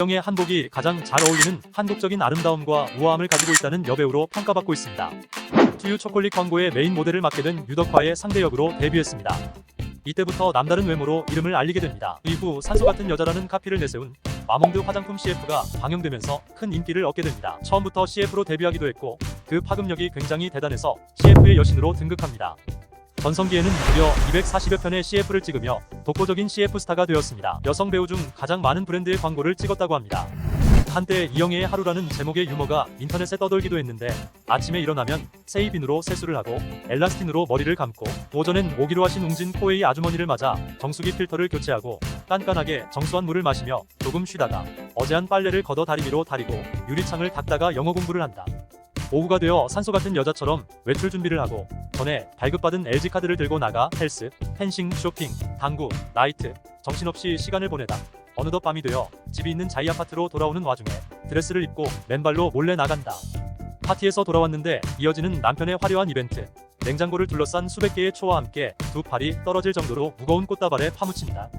이영의 한복이 가장 잘 어울리는 한국적인 아름다움과 우아함을 가지고 있다는 여배우로 평가받고 있습니다. 투유 초콜릿 광고의 메인 모델을 맡게 된 유덕화의 상대 역으로 데뷔했습니다. 이때부터 남다른 외모로 이름을 알리게 됩니다. 이후 산소 같은 여자라는 카피를 내세운 마몽드 화장품 CF가 방영되면서 큰 인기를 얻게 됩니다. 처음부터 CF로 데뷔하기도 했고 그 파급력이 굉장히 대단해서 CF의 여신으로 등극합니다. 전성기에는 무려 240여 편의 CF를 찍으며 독보적인 CF 스타가 되었습니다. 여성 배우 중 가장 많은 브랜드의 광고를 찍었다고 합니다. 한때 이영애의 하루라는 제목의 유머가 인터넷에 떠돌기도 했는데 아침에 일어나면 세이빈으로 세수를 하고 엘라스틴으로 머리를 감고 오전엔 오기로 하신 웅진 코웨이 아주머니를 맞아 정수기 필터를 교체하고 깐깐하게 정수한 물을 마시며 조금 쉬다가 어제한 빨래를 걷어 다리미로 다리고 유리창을 닦다가 영어 공부를 한다. 오후가 되어 산소 같은 여자처럼 외출 준비를 하고 전에 발급받은 LG카드를 들고 나가 헬스, 펜싱, 쇼핑, 당구, 나이트 정신없이 시간을 보내다 어느덧 밤이 되어 집이 있는 자이 아파트로 돌아오는 와중에 드레스를 입고 맨발로 몰래 나간다. 파티에서 돌아왔는데 이어지는 남편의 화려한 이벤트, 냉장고를 둘러싼 수백 개의 초와 함께 두 팔이 떨어질 정도로 무거운 꽃다발에 파묻힌다.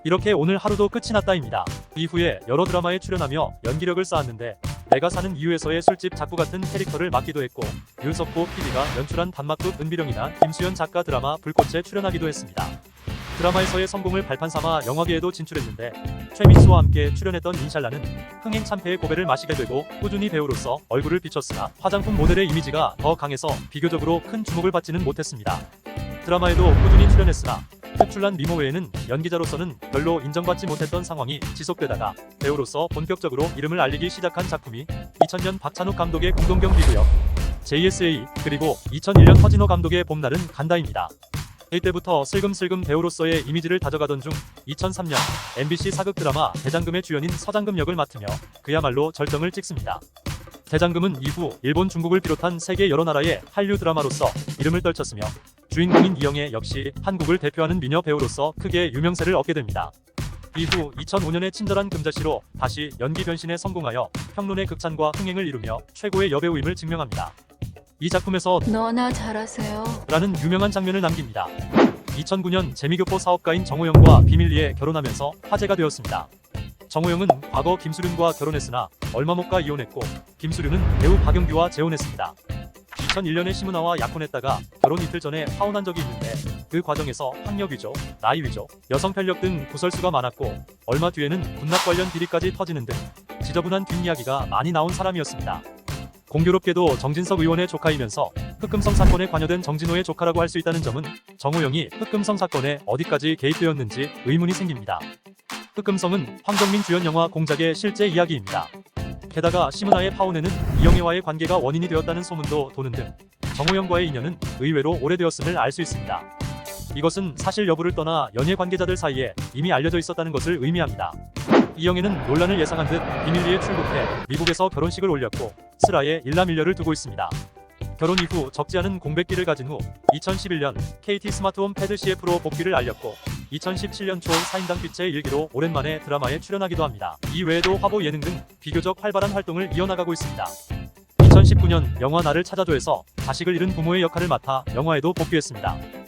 이렇게 오늘 하루도 끝이 났다입니다. 이후에 여러 드라마에 출연하며 연기력을 쌓았는데 내가 사는 이유에서의 술집 작구 같은 캐릭터를 맡기도 했고 윤석호 PD가 연출한 단막극 은비령이나 김수현 작가 드라마 불꽃에 출연하기도 했습니다. 드라마에서의 성공을 발판 삼아 영화계에도 진출했는데 최민수와 함께 출연했던 인샬라는 흥행 참패의 고배를 마시게 되고 꾸준히 배우로서 얼굴을 비췄으나 화장품 모델의 이미지가 더 강해서 비교적으로 큰 주목을 받지는 못했습니다. 드라마에도 꾸준히 출연했으나 특출난 미모 외에는 연기자로서는 별로 인정받지 못했던 상황이 지속되다가 배우로서 본격적으로 이름을 알리기 시작한 작품이 2000년 박찬욱 감독의 공동경 비구역, JSA 그리고 2001년 허진호 감독의 봄날은 간다입니다. 이때부터 슬금슬금 배우로서의 이미지를 다져가던 중 2003년 MBC 사극 드라마 대장금의 주연인 서장금 역을 맡으며 그야말로 절정을 찍습니다. 대장금은 이후 일본, 중국을 비롯한 세계 여러 나라의 한류 드라마로서 이름을 떨쳤으며 주인공인 이영애 역시 한국을 대표하는 미녀 배우로서 크게 유명세를 얻게 됩니다. 이후 2005년에 친절한 금자씨로 다시 연기 변신에 성공하여 평론의 극찬과 흥행을 이루며 최고의 여배우임을 증명합니다. 이 작품에서 너나 잘하세요 라는 유명한 장면을 남깁니다. 2009년 재미교포 사업가인 정호영과 비밀리에 결혼하면서 화제가 되었습니다. 정호영은 과거 김수륜과 결혼했으나 얼마 못 가 이혼했고 김수륜은 배우 박영규와 재혼했습니다. 2001년에 심은하와 약혼했다가 결혼 이틀 전에 파혼한 적이 있는데 그 과정에서 학력 위조, 나이 위조, 여성 편력 등 구설수가 많았고 얼마 뒤에는 군납 관련 비리까지 터지는 등 지저분한 뒷이야기가 많이 나온 사람이었습니다. 공교롭게도 정진석 의원의 조카이면서 흑금성 사건에 관여된 정진호의 조카라고 할 수 있다는 점은 정호영이 흑금성 사건에 어디까지 개입되었는지 의문이 생깁니다. 흑금성은 황정민 주연 영화 공작의 실제 이야기입니다. 게다가 심은하의 파혼에는 이영애와의 관계가 원인이 되었다는 소문도 도는 등 정호영과의 인연은 의외로 오래되었음을 알 수 있습니다. 이것은 사실 여부를 떠나 연예 관계자들 사이에 이미 알려져 있었다는 것을 의미합니다. 이영애는 논란을 예상한 듯 비밀리에 출국해 미국에서 결혼식을 올렸고 슬하에 일남일녀를 두고 있습니다. 결혼 이후 적지 않은 공백기를 가진 후 2011년 KT 스마트홈 패드 CF로 복귀를 알렸고 2017년 초 사인당 빛의 일기로 오랜만에 드라마에 출연하기도 합니다. 이 외에도 화보 예능 등 비교적 활발한 활동을 이어나가고 있습니다. 2019년 영화 나를 찾아줘에서 자식을 잃은 부모의 역할을 맡아 영화에도 복귀했습니다.